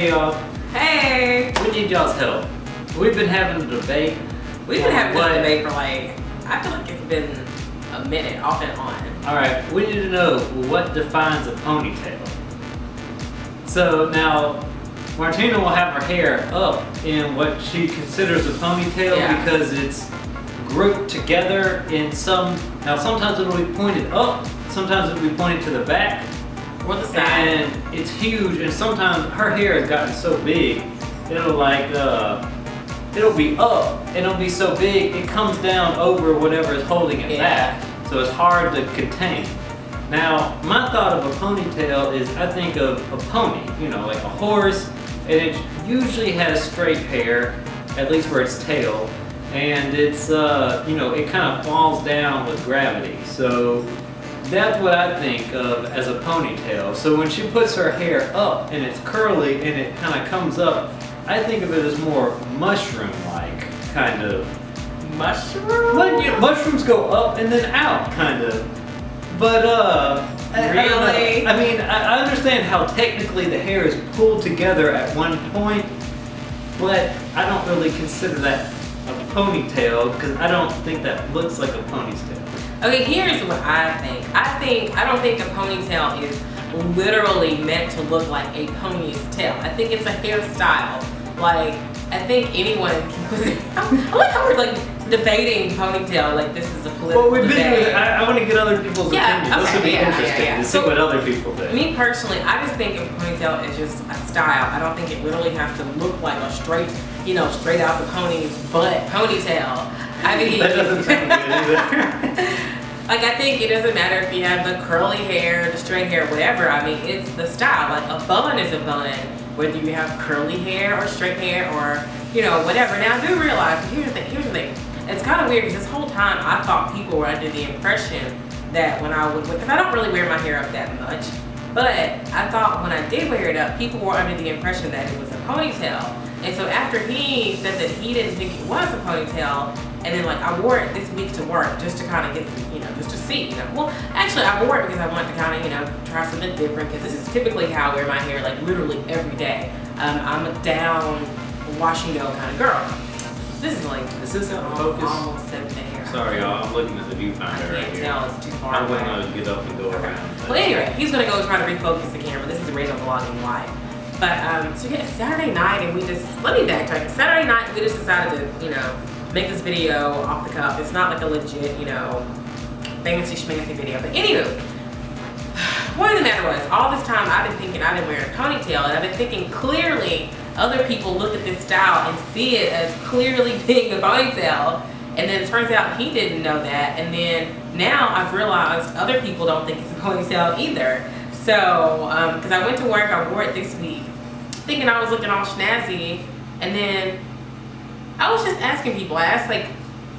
Hey y'all. Hey! We need y'all's help. We've been having a debate. We've been having this debate for I feel like it's been a minute, off and on. Alright, we need to know what defines a ponytail. So now, Martina will have her hair up in what she considers a ponytail because it's grouped together in now sometimes it'll be pointed up, sometimes it'll be pointed to the back. Or the side. And it's huge, and sometimes her hair has gotten so big, it'll be up, and it'll be so big, it comes down over whatever is holding it back. So it's hard to contain. Now, my thought of a ponytail is I think of a pony, like a horse, and it usually has straight hair, at least for its tail, and it's, it kind of falls down with gravity. So that's what I think of as a ponytail. So when she puts her hair up and it's curly and it kind of comes up, I think of it as more mushroom-like, kind of. Mushroom? Mushrooms go up and then out, kind of. But, really? I understand how technically the hair is pulled together at one point, but I don't really consider that a ponytail because I don't think that looks like a ponytail. Okay, here's what I think. I don't think a ponytail is literally meant to look like a pony's tail. I think it's a hairstyle. I think anyone can. I like how we're debating ponytail. This is a political debate. I want to get other people's opinions. This would be interesting to see what other people think. Me personally, I just think a ponytail is just a style. I don't think it literally has to look like a straight, straight out the pony's butt ponytail. That doesn't sound good either. I think it doesn't matter if you have the curly hair, the straight hair, whatever. It's the style. A bun is a bun, whether you have curly hair or straight hair or, whatever. Now, I do realize, here's the thing. It's kind of weird because this whole time I thought people were under the impression that when I would, because I don't really wear my hair up that much, but I thought when I did wear it up, people were under the impression that it was a ponytail. And so after he said that he didn't think it was a ponytail, and then I wore it this week to work just to kind of get, just to see, Well, actually I wore it because I wanted to kind of, try something different because this is typically how I wear my hair, literally every day. I'm a down, wash and go kind of girl. So this is Is this out of focus? Almost 7 hair. Sorry y'all, I'm looking at the viewfinder right here. I can't tell, it's too far I'm away. going to get up and go around. Well, anyway, he's going to go try to refocus the camera. This is a radio vlogging live. But, so yeah, Saturday night, and let me backtrack. Saturday night, we just decided to, make this video off the cuff. It's not a legit, fancy schmancy video. But anywho, point of the matter was, all this time I've been thinking I've been wearing a ponytail, and I've been thinking clearly other people look at this style and see it as clearly being a ponytail. And then it turns out he didn't know that. And then now I've realized other people don't think it's a ponytail either. So, because I went to work, I wore it this week, thinking I was looking all snazzy, and then I was just asking people. I asked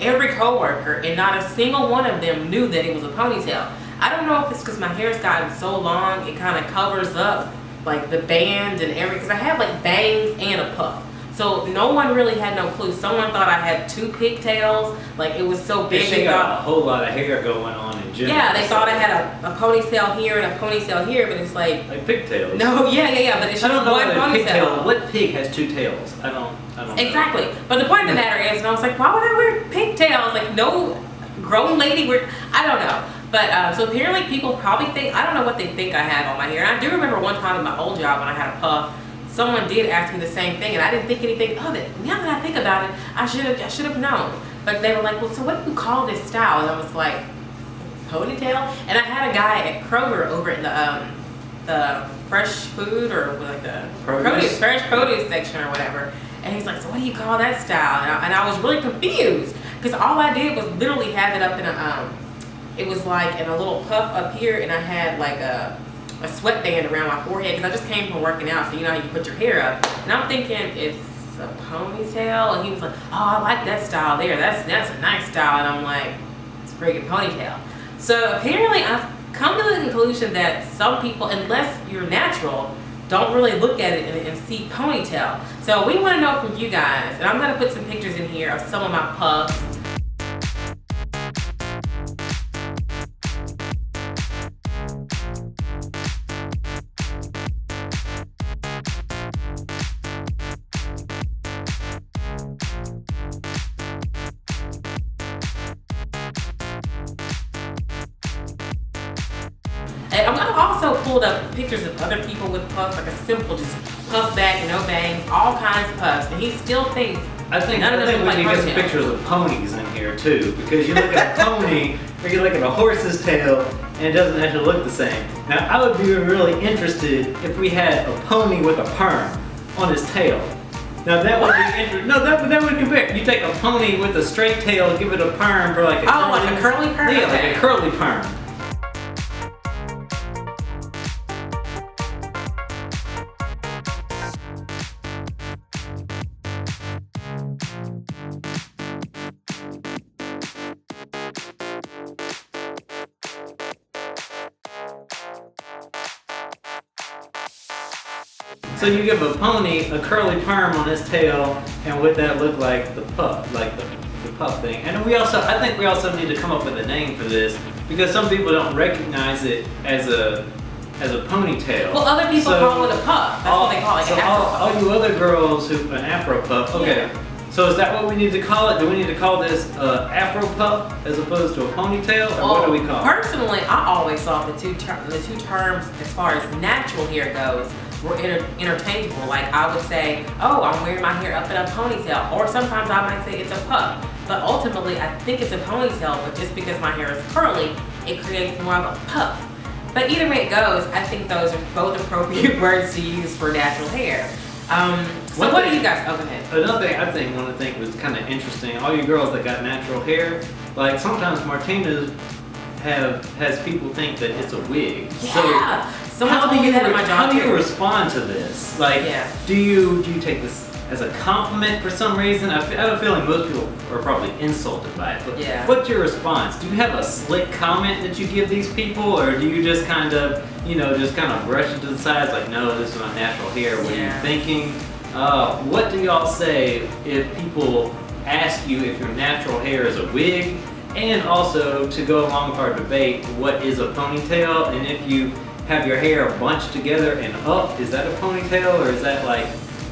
every coworker, and not a single one of them knew that it was a ponytail. I don't know if it's because my hair's gotten so long, it kind of covers up the band and everything, because I have bangs and a puff. So no one really had no clue. Someone thought I had 2 pigtails. It was so big. She got a whole lot of hair going on in general. Yeah, they thought I had a ponytail here and a ponytail here, but it's like pigtails. No, yeah, but it's just one ponytail. What pig has 2 tails? I don't know. Exactly. But the point of the matter is, and I was like, why would I wear pigtails? No grown lady I don't know. But so apparently people probably think, I don't know what they think I have on my hair. And I do remember one time in my old job when I had a puff, someone did ask me the same thing, and I didn't think anything of it. Now that I think about it, I should have known. But they were like, well, so what do you call this style? And I was like, ponytail? And I had a guy at Kroger over in the fresh food, or the fresh produce section or whatever. And he's like, so what do you call that style? And I was really confused because all I did was literally have it up in it was in a little puff up here, and I had a sweatband around my forehead because I just came from working out, so you know how you put your hair up. And I'm thinking it's a ponytail, and he was like, oh, I like that style there. That's a nice style. And I'm like, it's a pretty good ponytail. So apparently I've come to the conclusion that some people, unless you're natural, don't really look at it and see ponytail. So we want to know from you guys, and I'm going to put some pictures in here of some of my puffs. And I've also pulled up pictures of other people with puffs, like a simple, just puff back, no bangs, all kinds of puffs, and he still thinks I think none of them we look need like to get some ponytails. pictures of ponies in here too, because you look at a pony or you look at a horse's tail and it doesn't actually look the same. Now I would be really interested if we had a pony with a perm on his tail. Now that would be interesting. No, that would compare. You take a pony with a straight tail, give it a perm for like a like a curly perm? Yeah, Okay. like a curly perm. So you give a pony a curly perm on his tail, and would that look like the puff, like the puff thing? And I think we also need to come up with a name for this, because some people don't recognize it as a ponytail. Well, other people call it a puff. That's what they call it, like an afro puff. All you other girls who, an afro puff, okay. Yeah. So is that what we need to call it? Do we need to call this afro puff as opposed to a ponytail, or what do we call it? Personally, I always thought the two terms as far as natural hair goes were interchangeable. Like I would say, oh, I'm wearing my hair up in a ponytail, or sometimes I might say it's a puff. But ultimately, I think it's a ponytail, but just because my hair is curly, it creates more of a puff. But either way it goes, I think those are both appropriate words to use for natural hair. So what do you guys, oh, go ahead. Another thing I think, one thing was kind of interesting, all you girls that got natural hair, like sometimes Martina's has people think that it's a wig. Yeah. So how do you too. respond to this? Like, Yeah. do you take this as a compliment for some reason? I have a feeling most people are probably insulted by it. But Yeah. what's your response? Do you have a slick comment that you give these people, or do you just kind of, brush it to the sides like, no, this is my natural hair? What are you thinking? What do y'all say if people ask you if your natural hair is a wig? And also, to go along with our debate, what is a ponytail? And if you have your hair bunched together and up, is that a ponytail, or is that like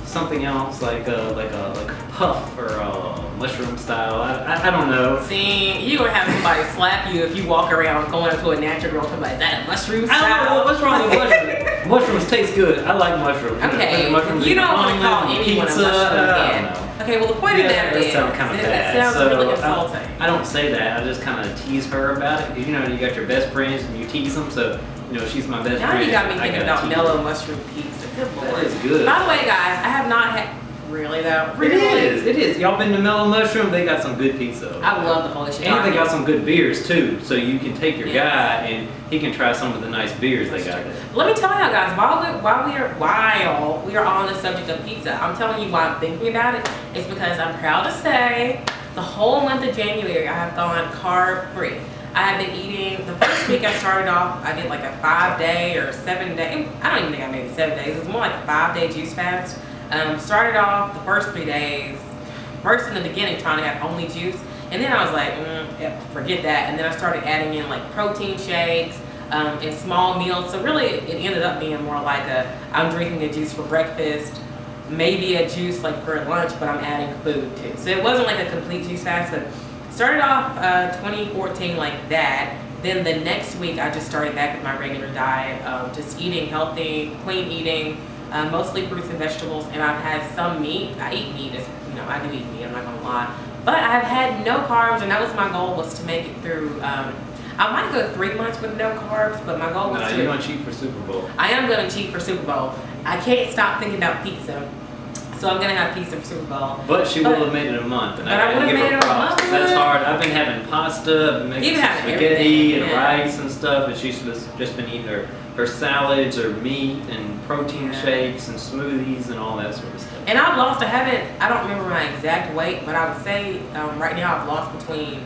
something else, like a puff or a mushroom style? I don't know. See, you're gonna have somebody slap you if you walk around going up to a natural girl and be like, is that a mushroom style? I don't know, what's wrong with mushrooms? Mushrooms taste good. I like mushrooms. Okay, mushrooms you don't want to call anyone pizza, a mushroom I again. don't know. Okay, well the point of that that is, sounds kind of that bad. sounds really insulting. I don't say that. I just kind of tease her about it. Because you got your best friends and you tease them. So she's my best Now friend. you got me thinking about tease mellow her. mushroom pizza. Good lord. That is good. By the way, guys, I have not had. Really though? It is. Y'all been to Mellow Mushroom? They got some good pizza. I love the holy shit. And they got some good beers too, so you can take your guy and he can try some of the nice beers they got there. Let me tell y'all guys, while we are on the subject of pizza, I'm telling you why I'm thinking about it. It's because I'm proud to say the whole month of January I have gone carb free. I have been eating, the first week I started off, I did like a 5-day or 7-day, I don't even think I made it 7 days, it was more like a 5-day juice fast. Started off the first 3 days, first in the beginning trying to have only juice, and then I was like, forget that, and then I started adding in like protein shakes and small meals, so really it ended up being more like I'm drinking a juice for breakfast, maybe a juice like for lunch, but I'm adding food too. So it wasn't like a complete juice fast, but started off 2014 like that. Then the next week I just started back with my regular diet, just eating healthy, clean eating, mostly fruits and vegetables, and I've had some meat. I eat meat, I do eat meat, I'm not gonna lie. But I've had no carbs, and that was my goal, was to make it through, I might go 3 months with no carbs, but my goal was to... you're gonna cheat for Super Bowl. I am gonna cheat for Super Bowl. I can't stop thinking about pizza, so I'm gonna have pizza for Super Bowl. But she would have made it a month, and I gotta give her props, month. 'cause that's hard. I've been having pasta, I've been making spaghetti and rice and stuff, and she's just been eating her salads or meat and protein shakes and smoothies and all that sort of stuff. And I've lost, I don't remember my exact weight, but I would say right now I've lost between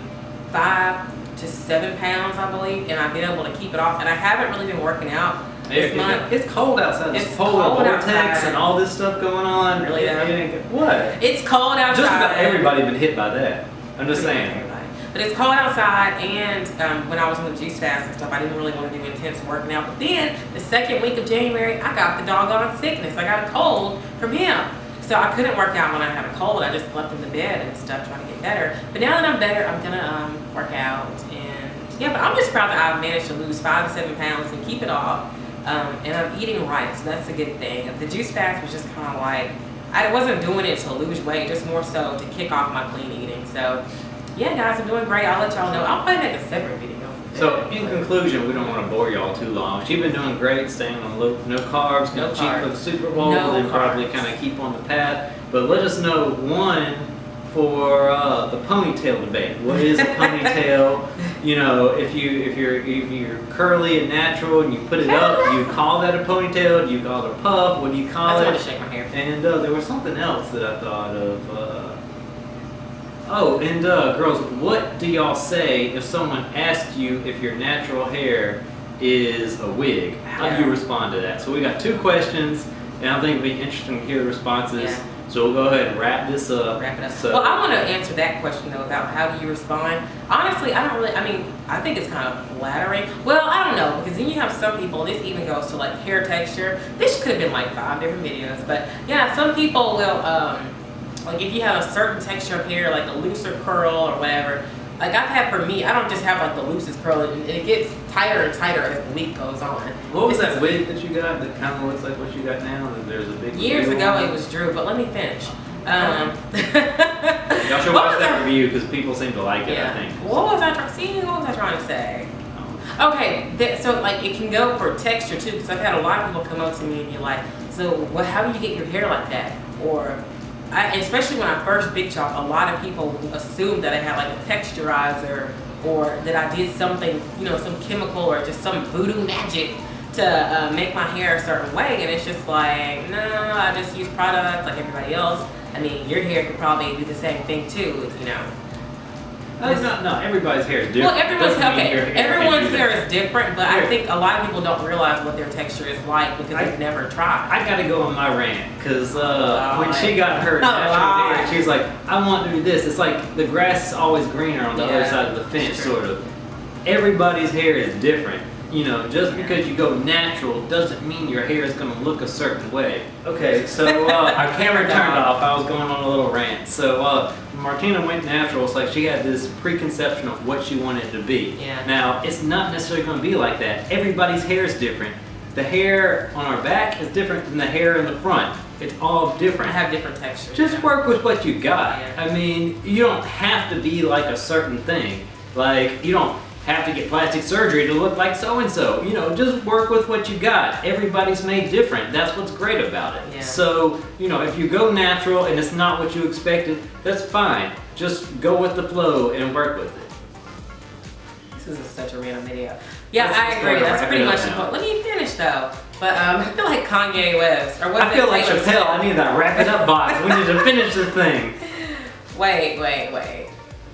5 to 7 pounds, I believe, and I've been able to keep it off, and I haven't really been working out this month. It's cold outside. It's It's polar cold vortex outside. and all this stuff going on. Really though? What? It's cold outside. Just about everybody been hit by that. I'm just saying. But it's cold outside, and when I was on the juice fast and stuff, I didn't really want to do intense working out. But then, the second week of January, I got the doggone sickness. I got a cold from him. So I couldn't work out when I had a cold. I just slept in the bed and stuff trying to get better. But now that I'm better, I'm going to work out and Yeah, but I'm just proud that I've managed to lose 5 to 7 pounds and keep it off. And I'm eating right, so that's a good thing. The juice fast was just kind of like, I wasn't doing it to lose weight, just more so to kick off my clean eating. So, yeah, guys, I'm doing great. I'll let y'all know. I'll probably make a separate video. So, in conclusion, we don't want to bore y'all too long. She's been doing great, staying on no carbs, No cheat carbs. for the Super Bowl, No and then probably carbs. kind of keep on the path. But let us know, one, for the ponytail debate. What is a ponytail? You know, if you're curly and natural and you put it up, do you call that a ponytail? Do you call it a puff? What do you call I it? just want to shake my hair. And there was something else that I thought of. Girls, what do y'all say if someone asks you if your natural hair is a wig? How do you respond to that? So we got 2 questions, and I think it'd be interesting to hear the responses. Yeah. So we'll go ahead and wrap this up. Wrap it up. So, well, I want to answer that question though about how do you respond. Honestly, I think it's kind of flattering. Well, I don't know, because then you have some people, this even goes to like hair texture. This could have been like 5 different videos, but yeah, some people will, like if you have a certain texture of hair, like a looser curl or whatever, like I've had, for me, I don't just have like the loosest curl, and it gets tighter and tighter as the week goes on. what was that wig that you got that kind of looks like what you got now? There's a big Years reveal ago on it was Drew, but let me finish. Y'all should watch that review because people seem to like it, Yeah. I think. What was I trying to say? Okay, so like it can go for texture too, because I've had a lot of people come up to me and be like, so how do you get your hair like that? Or, especially when I first big chop, a lot of people assumed that I had like a texturizer or that I did something, you know, some chemical or just some voodoo magic to make my hair a certain way, and it's just like, no, I just use products like everybody else. I mean, your hair could probably do the same thing too, you know. No, everybody's hair is different. Well, everyone's Doesn't mean your okay. hair Everyone's can do hair that. is different, but I think a lot of people don't realize what their texture is like because they've never tried. I gotta go on my rant because when she got her natural hair, she was like, "I want to do this." It's like the grass is always greener on the other side of the fence, sort of. Everybody's hair is different. You know, just because you go natural doesn't mean your hair is gonna look a certain way. Okay, so our camera turned off. I was going on a little rant. So Martina went natural. It's like she had this preconception of what she wanted it to be. Yeah. Now, it's not necessarily gonna be like that. Everybody's hair is different. The hair on our back is different than the hair in the front. It's all different. I have different textures. Just work with what you got. Yeah. I mean, you don't have to be like a certain thing. Like, you don't have to get plastic surgery to look like so-and-so. You know, just work with what you got. Everybody's made different. That's what's great about it. Yeah. So, you know, if you go natural and it's not what you expected, that's fine. Just go with the flow and work with it. This is such a random video. Yeah, Let's I just agree. go That's wrap pretty it up much the now. point. Let me finish though. But I feel like Kanye West, or what? I feel like Chappelle. I need that wrap it up box. We need to finish this thing. Wait.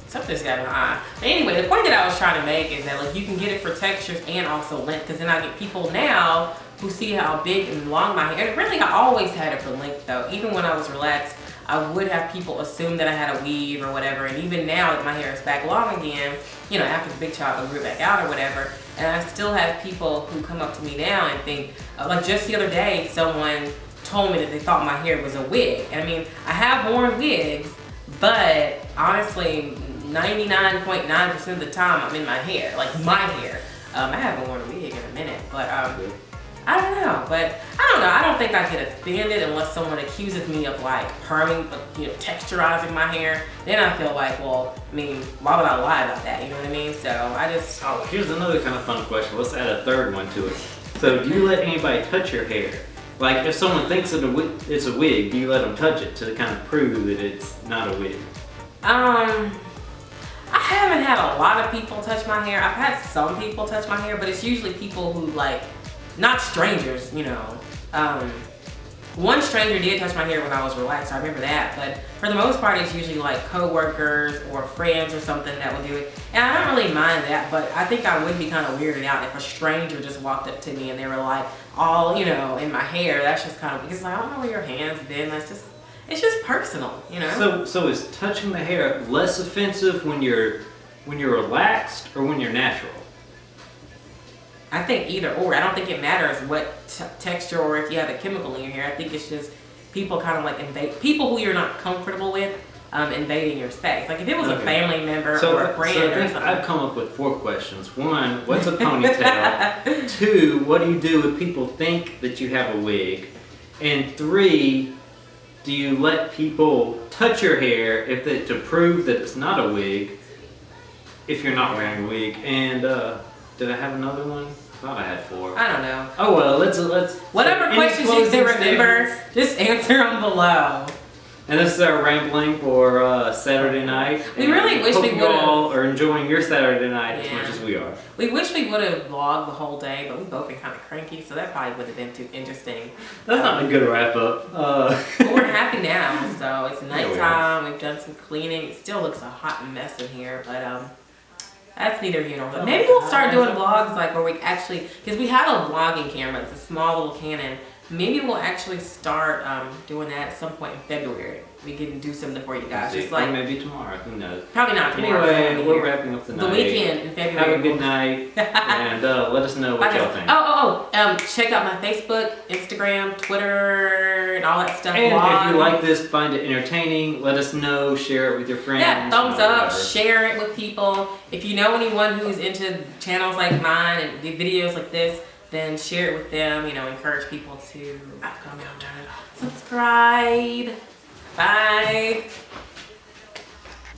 Something's got my eye. But anyway, the point that I was trying to make is that like you can get it for textures and also length, because then I get people now who see how big and long my hair. And really, I always had it for length though. Even when I was relaxed, I would have people assume that I had a weave or whatever. And even now that my hair is back long again, you know, after the big chop and grew back out or whatever, and I still have people who come up to me now and think, like just the other day, someone told me that they thought my hair was a wig. And I mean, I have worn wigs, but honestly, 99.9% of the time I'm in my hair, like my hair. I haven't worn a wig in a minute, but I don't know. I don't think I get offended unless someone accuses me of like perming, you know, texturizing my hair. Then I feel like, well, I mean, why would I lie about that? You know what I mean? So I just. Oh, here's another kind of fun question. Let's add a third one to it. So, do you let anybody touch your hair? Like, if someone thinks it's a wig, do you let them touch it to kind of prove that it's not a wig? I haven't had a lot of people touch my hair. I've had some people touch my hair, but it's usually people who like, not strangers, you know. One stranger did touch my hair when I was relaxed, I remember that, but for the most part it's usually like co-workers or friends or something that would do it. And I don't really mind that, but I think I would be kind of weirded out if a stranger just walked up to me and they were like all, you know, in my hair. That's just kind of, because like, I don't know where your hand's been. It's just personal, you know? So is touching the hair less offensive when you're relaxed or when you're natural? I think either or. I don't think it matters what texture or if you have a chemical in your hair. I think it's just people kind of like invade, people who you're not comfortable with invading your space. Like if it was a Okay. family member So, or a friend so I or think something. I've come up with 4 questions. 1, what's a ponytail? 2, what do you do if people think that you have a wig? And 3, do you let people touch your hair to prove that it's not a wig if you're not wearing a wig? And did I have another one? I thought I had 4. I don't know. Oh well, let's. Whatever any questions you closing can remember, statements? just answer them below. And this is our rambling for Saturday night. We And really wish hope we you would've- all are enjoying your Saturday night as Yeah. much as we are. We wish we would have vlogged the whole day, but we've both been kind of cranky, so that probably would have been too interesting. That's not a good wrap up. But we're happy now, so it's Yeah, we are. nighttime. We've done some cleaning. It still looks a hot mess in here, but that's neither here nor there. Maybe we'll start doing vlogs like where we actually, because we have a vlogging camera. It's a small little Canon. Maybe we'll actually start doing that at some point in February. We can do something for you guys. Just or like maybe tomorrow. Who knows? probably not tomorrow. Anyway, we're here. wrapping up the night. The weekend in February. Have a good night, and let us know what y'all think. Check out my Facebook, Instagram, Twitter, and all that stuff. And Blog. if you like this, find it entertaining, let us know, share it with your friends. Yeah, thumbs up, whatever. share it with people. If you know anyone who's into channels like mine and the videos like this, then share it with them. You know, encourage people to come out and subscribe. Bye.